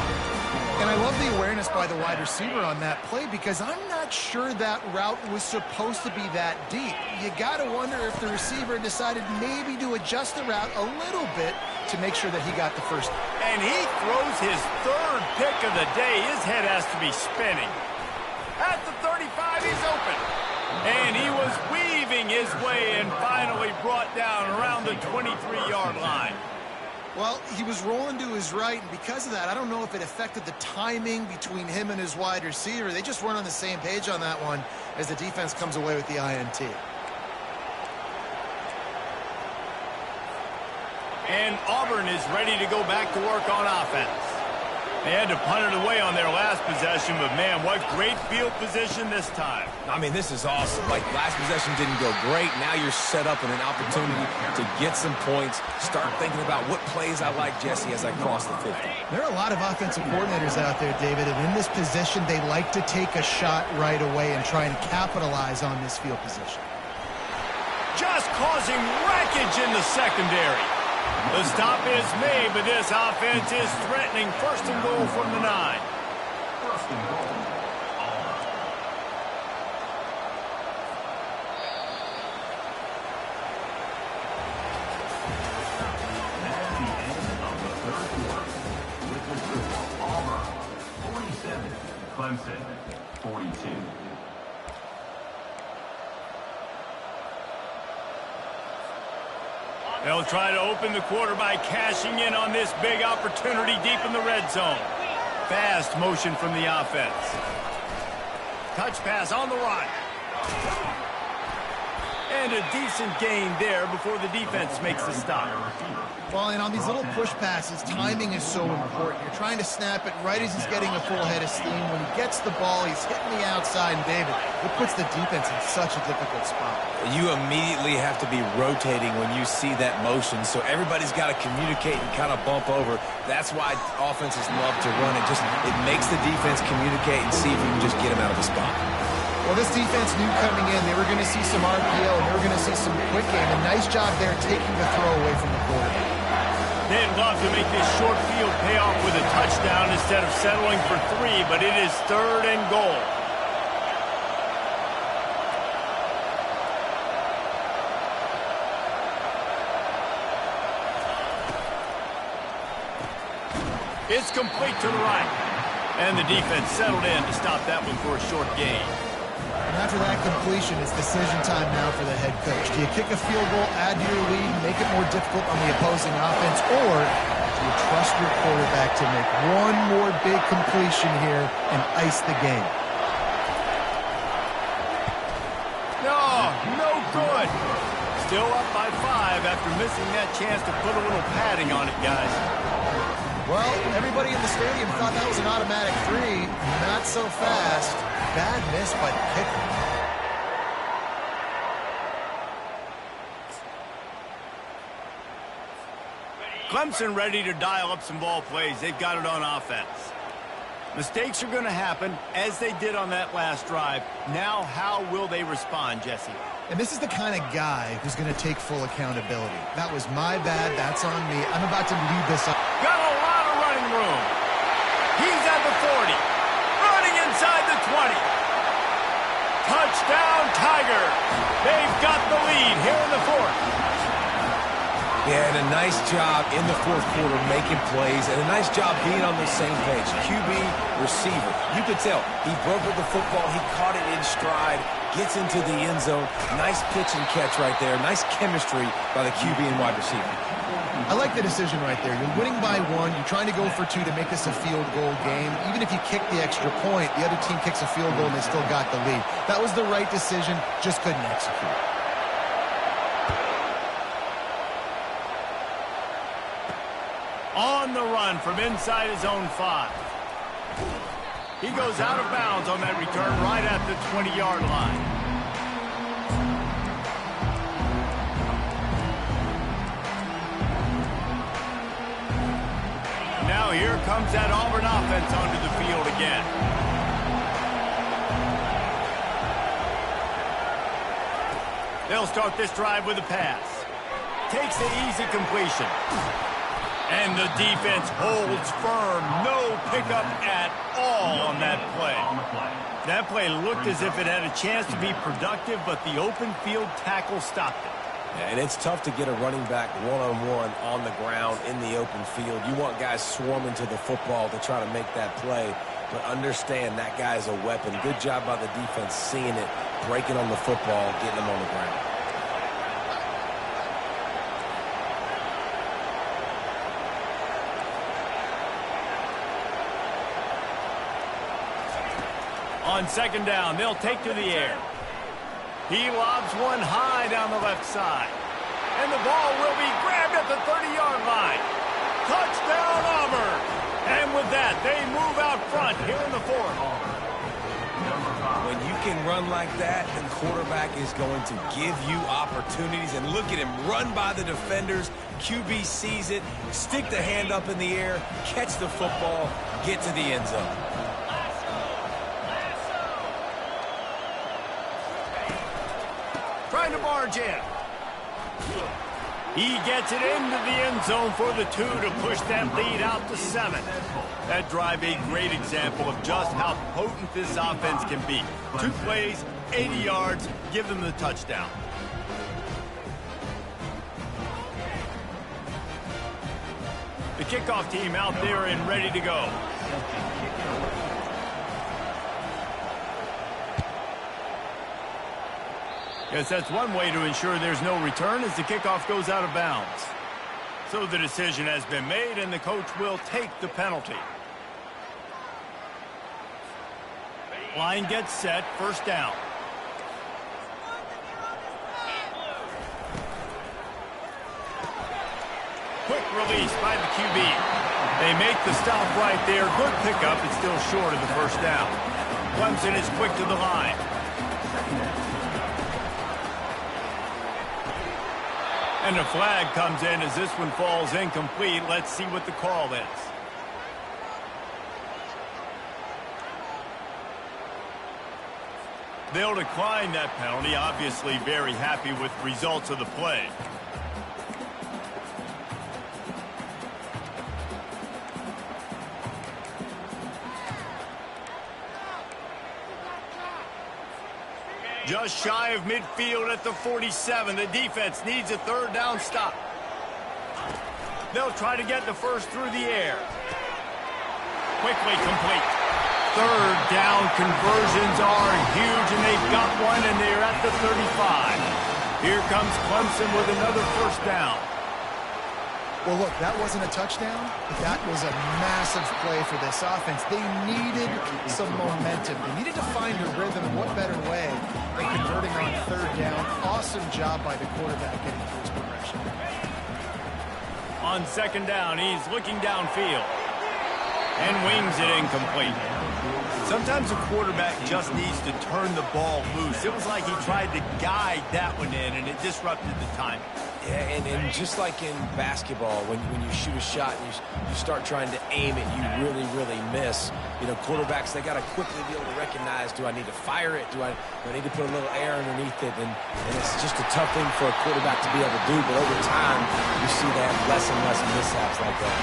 And I love the awareness by the wide receiver on that play because I'm not sure that route was supposed to be that deep. You got to wonder if the receiver decided maybe to adjust the route a little bit to make sure that he got the 1st. And he throws his 3rd pick of the day. His head has to be spinning. At the 35, he's open. And he was weaving his way and finally brought down around the 23-yard line. Well, he was rolling to his right, and because of that, I don't know if it affected the timing between him and his wide receiver. They just weren't on the same page on that one as the defense comes away with the INT. And Auburn is ready to go back to work on offense. They had to punt it away on their last possession, but man, what great field position this time. I mean, this is awesome. Like, last possession didn't go great. Now you're set up in an opportunity to get some points. Start thinking about what plays I like, Jesse, as I cross the 50. There are a lot of offensive coordinators out there, David, and in this position, they like to take a shot right away and try and capitalize on this field position. Just causing wreckage in the secondary. The stop is made, but this offense is threatening first and goal from the 9. First and goal. That's the end of the third quarter. With the score, Auburn 47, Clemson 42. They'll try to open the quarter by cashing in on this big opportunity deep in the red zone. Fast motion from the offense. Touch pass on the run. And a decent gain there before the defense makes the stop. Well, and on these little push passes, timing is so important. You're trying to snap it right as he's getting a full head of steam. When he gets the ball, he's hitting the outside, and David, it puts the defense in such a difficult spot. You immediately have to be rotating when you see that motion, so everybody's got to communicate and kind of bump over. That's why offenses love to run it. It makes the defense communicate and see if you can just get him out of the spot. Well, this defense knew coming in they were going to see some RPO and they were going to see some quick game. A nice job there taking the throw away from the quarterback. They'd love to make this short field pay off with a touchdown instead of settling for 3, but it is 3rd and goal. It's complete to the right. And the defense settled in to stop that one for a short gain. And after that completion, it's decision time now for the head coach. Do you kick a field goal, add to your lead, make it more difficult on the opposing offense, or do you trust your quarterback to make one more big completion here and ice the game? No good. Still up by 5 after missing that chance to put a little padding on it, guys. Well, everybody in the stadium thought that was an automatic 3. Not so fast. Bad miss by the kicker. Clemson ready to dial up some ball plays. They've got it on offense. Mistakes are going to happen, as they did on that last drive. Now, how will they respond, Jesse? And this is the kind of guy who's going to take full accountability. That was my bad. That's on me. I'm about to lead this up. Got a lot of running room. He's at the 40. Running inside the 20. Touchdown, Tiger. They've got the lead here in the 4th. Yeah, and a nice job in the 4th quarter making plays, and a nice job being on the same page. QB, receiver. You could tell he broke with the football. He caught it in stride, gets into the end zone. Nice pitch and catch right there. Nice chemistry by the QB and wide receiver. I like the decision right there. You're winning by 1. You're trying to go for 2 to make this a field goal game. Even if you kick the extra point, the other team kicks a field goal and they still got the lead. That was the right decision, just couldn't execute. On the run from inside his own 5. He goes out of bounds on that return right at the 20-yard line. Now here comes that Auburn offense onto the field again. They'll start this drive with a pass. Takes the easy completion. And the defense holds firm. No pickup at all on that play. That play looked as if it had a chance to be productive, but the open field tackle stopped it. Yeah, and it's tough to get a running back one-on-one on the ground in the open field. You want guys swarming to the football to try to make that play, but understand that guy's a weapon. Good job by the defense seeing it, breaking on the football, getting him on the ground. On 2nd down, they'll take to the air. He lobs one high down the left side. And the ball will be grabbed at the 30-yard line. Touchdown, Auburn. And with that, they move out front here in the fourth. When you can run like that, the quarterback is going to give you opportunities. And look at him run by the defenders. QB sees it, stick the hand up in the air, catch the football, get to the end zone. Trying to barge in. He gets it into the end zone for the 2 to push that lead out to 7. That drive a great example of just how potent this offense can be. 2 plays, 80 yards, give them the touchdown. The kickoff team out there and ready to go. Yes, that's one way to ensure there's no return as the kickoff goes out of bounds. So the decision has been made, and the coach will take the penalty. Line gets set, first down. Quick release by the QB. They make the stop right there. Good pickup. It's still short of the first down. Clemson is quick to the line. And a flag comes in as this one falls incomplete. Let's see what the call is. They'll decline that penalty. Obviously very happy with results of the play. Just shy of midfield at the 47. The defense needs a third down stop. They'll try to get the first through the air. Quickly complete. Third down conversions are huge, and they've got one, and they're at the 35. Here comes Clemson with another first down. Well, look, that wasn't a touchdown, but that was a massive play for this offense. They needed some momentum. They needed to find a rhythm, and what better way than converting on third down. Awesome job by the quarterback getting first progression. On second down, he's looking downfield and wings it incomplete. Sometimes a quarterback just needs to turn the ball loose. It was like he tried to guide that one in, and it disrupted the time. Yeah, and just like in basketball, when you shoot a shot and you start trying to aim it, you really, really miss. You know, quarterbacks, they got to quickly be able to recognize, do I need to fire it? Do I need to put a little air underneath it? And it's just a tough thing for a quarterback to be able to do. But over time, you see that less and less mishaps like that.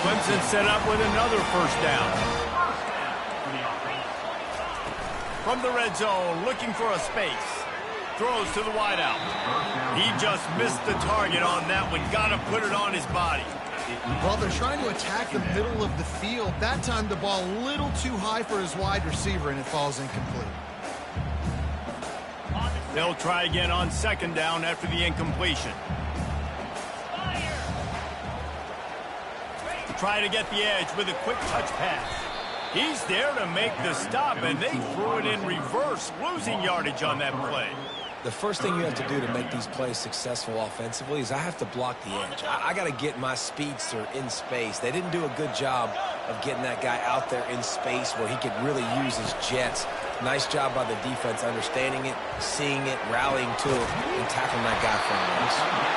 Clemson set up with another first down. From the red zone, looking for a space. Throws to the wideout. He just missed the target on that one. Got to put it on his body. Well, they're trying to attack the middle of the field. That time the ball a little too high for his wide receiver, and it falls incomplete. They'll try again on second down after the incompletion. Try to get the edge with a quick touch pass. He's there to make the stop, and they threw it in reverse, losing yardage on that play. The first thing you have to do to make these plays successful offensively is I have to block the edge. I got to get my speedster in space. They didn't do a good job of getting that guy out there in space where he could really use his jets. Nice job by the defense understanding it, seeing it, rallying to it, and tackling that guy from the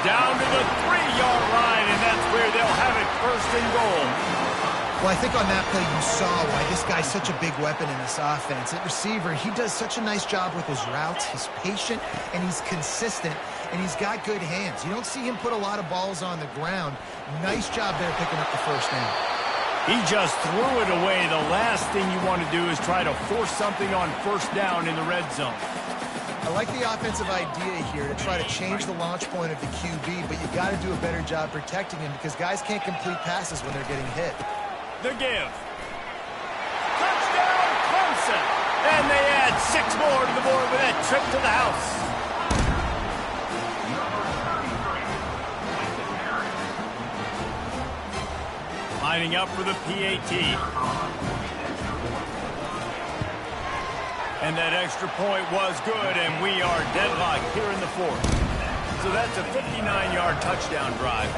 down to the 3-yard line, and that's where they'll have it first and goal. Well, I think on that play you saw why this guy's such a big weapon in this offense. At receiver, he does such a nice job with his routes. He's patient, and he's consistent, and he's got good hands. You don't see him put a lot of balls on the ground. Nice job there picking up the first down. He just threw it away. The last thing you want to do is try to force something on first down in the red zone. I like the offensive idea here to try to change the launch point of the QB, but you got to do a better job protecting him because guys can't complete passes when they're getting hit. The give. Touchdown, Clemson. And they add 6 more to the board with that trip to the house. Lining up for the PAT. And that extra point was good, and we are deadlocked here in the fourth. So that's a 59-yard touchdown drive.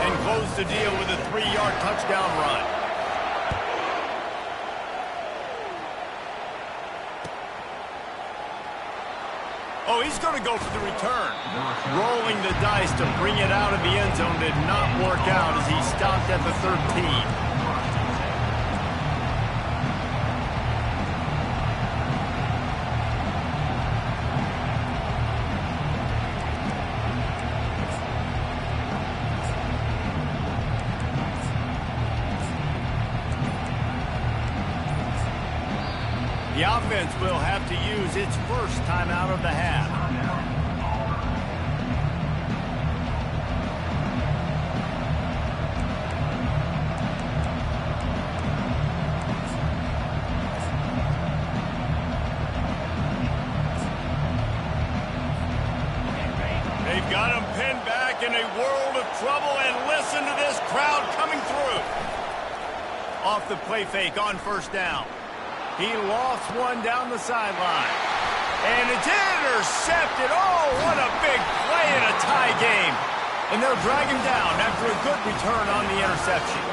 And close the deal with a 3-yard touchdown run. Oh, he's going to go for the return. Rolling the dice to bring it out of the end zone did not work out as he stopped at the 13. The offense will have to use its first timeout of the half. They've got him pinned back in a world of trouble, and listen to this crowd coming through. Off the play fake on first down. He lost one down the sideline. And it's intercepted. Oh, what a big play in a tie game. And they'll drag him down after a good return on the interception.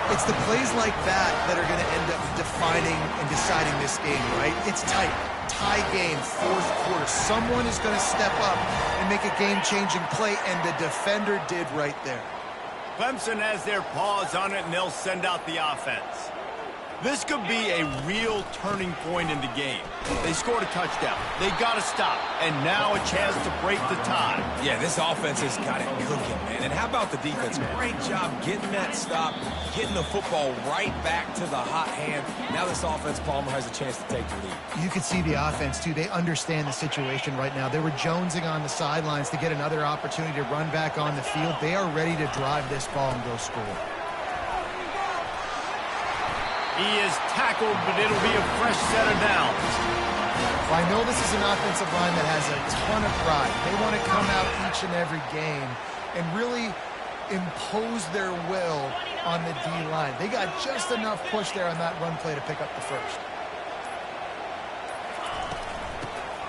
It's the plays like that that are going to end up defining and deciding this game, right? It's tight. Tie game, fourth quarter. Someone is going to step up and make a game-changing play, and the defender did right there. Clemson has their paws on it, and they'll send out the offense. This could be a real turning point in the game. They scored a touchdown. They got to stop. And now a chance to break the tie. Yeah, this offense has got it cooking, man. And how about the defense? Great job getting that stop, getting the football right back to the hot hand. Now this offense, Palmer, has a chance to take the lead. You can see the offense, too. They understand the situation right now. They were jonesing on the sidelines to get another opportunity to run back on the field. They are ready to drive this ball and go score. He is tackled, but it'll be a fresh set of downs. Well, I know this is an offensive line that has a ton of pride. They want to come out each and every game and really impose their will on the D-line. They got just enough push there on that run play to pick up the first.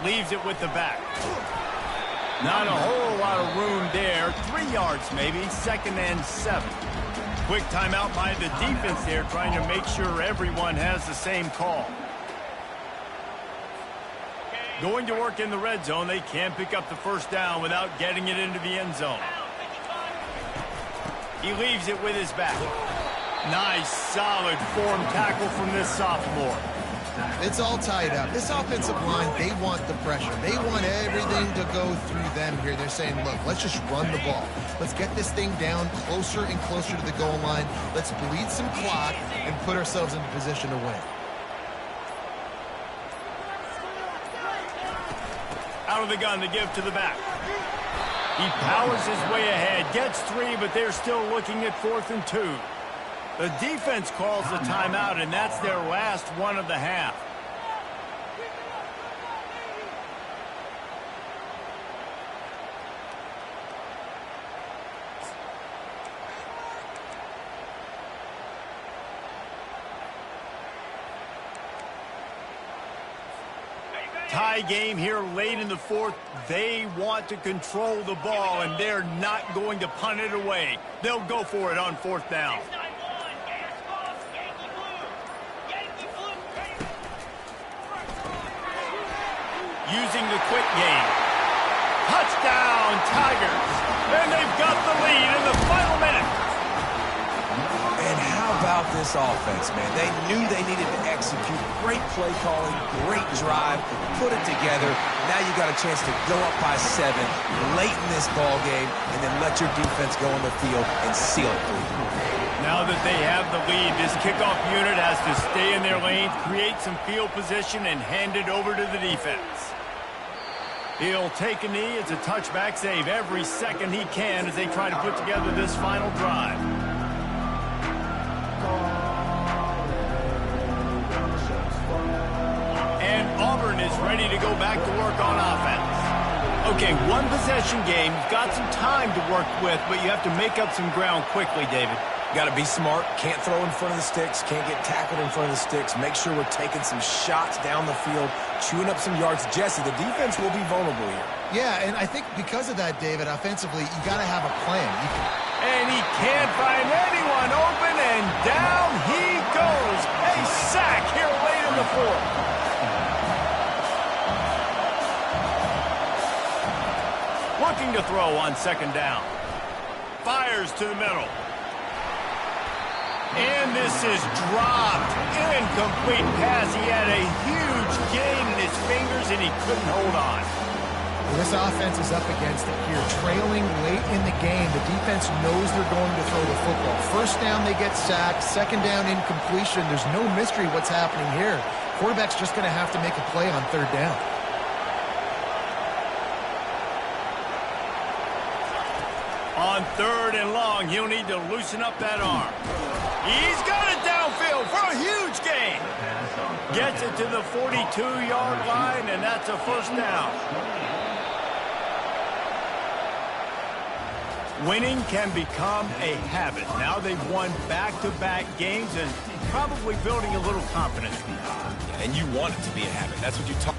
Leaves it with the back. Not a whole lot of room there. 3 yards maybe, 2nd and 7. Quick timeout by the defense there, trying to make sure everyone has the same call. Going to work in the red zone. They can't pick up the first down without getting it into the end zone. He leaves it with his back. Nice, solid form tackle from this sophomore. It's all tied up. This offensive line, they want the pressure. They want everything to go through them here. They're saying, look, let's just run the ball. Let's get this thing down closer and closer to the goal line. Let's bleed some clock and put ourselves in a position to win. Out of the gun to give to the back. He powers his way ahead, gets 3, but they're still looking at 4th and 2. The defense calls the timeout, and that's their last one of the half. Tie game here late in the 4th. They want to control the ball, and they're not going to punt it away. They'll go for it on 4th down. Using the quick game. Touchdown, Tigers. And they've got the lead in the final minute. And how about this offense, man? They knew they needed to execute. Great play calling, great drive, put it together. Now you got a chance to go up by 7 late in this ball game and then let your defense go on the field and seal it for you. Now that they have the lead, this kickoff unit has to stay in their lane, create some field position, and hand it over to the defense. He'll take a knee. It's a touchback save every second he can as they try to put together this final drive. And Auburn is ready to go back to work on offense. Okay, one possession game. You've got some time to work with, but you have to make up some ground quickly, David. Got to be smart. Can't throw in front of the sticks. Can't get tackled in front of the sticks. Make sure we're taking some shots down the field, chewing up some yards. Jesse, the defense will be vulnerable here. Yeah, and I think because of that, David, offensively, you got to have a plan. And he can't find anyone open, and down he goes. A sack here late in the 4th. looking to throw on second down. Fires to the middle. And this is dropped. Incomplete pass. He had a huge gain in his fingers, and he couldn't hold on. Well, this offense is up against it here. Trailing late in the game, the defense knows they're going to throw the football. First down, they get sacked. Second down, incompletion. There's no mystery what's happening here. Quarterback's just going to have to make a play on third down. On third and long, he'll need to loosen up that arm. He's got it downfield for a huge gain. Gets it to the 42-yard line, and that's a first down. Winning can become a habit. Now they've won back-to-back games and probably building a little confidence from that. And you want it to be a habit. That's what you talk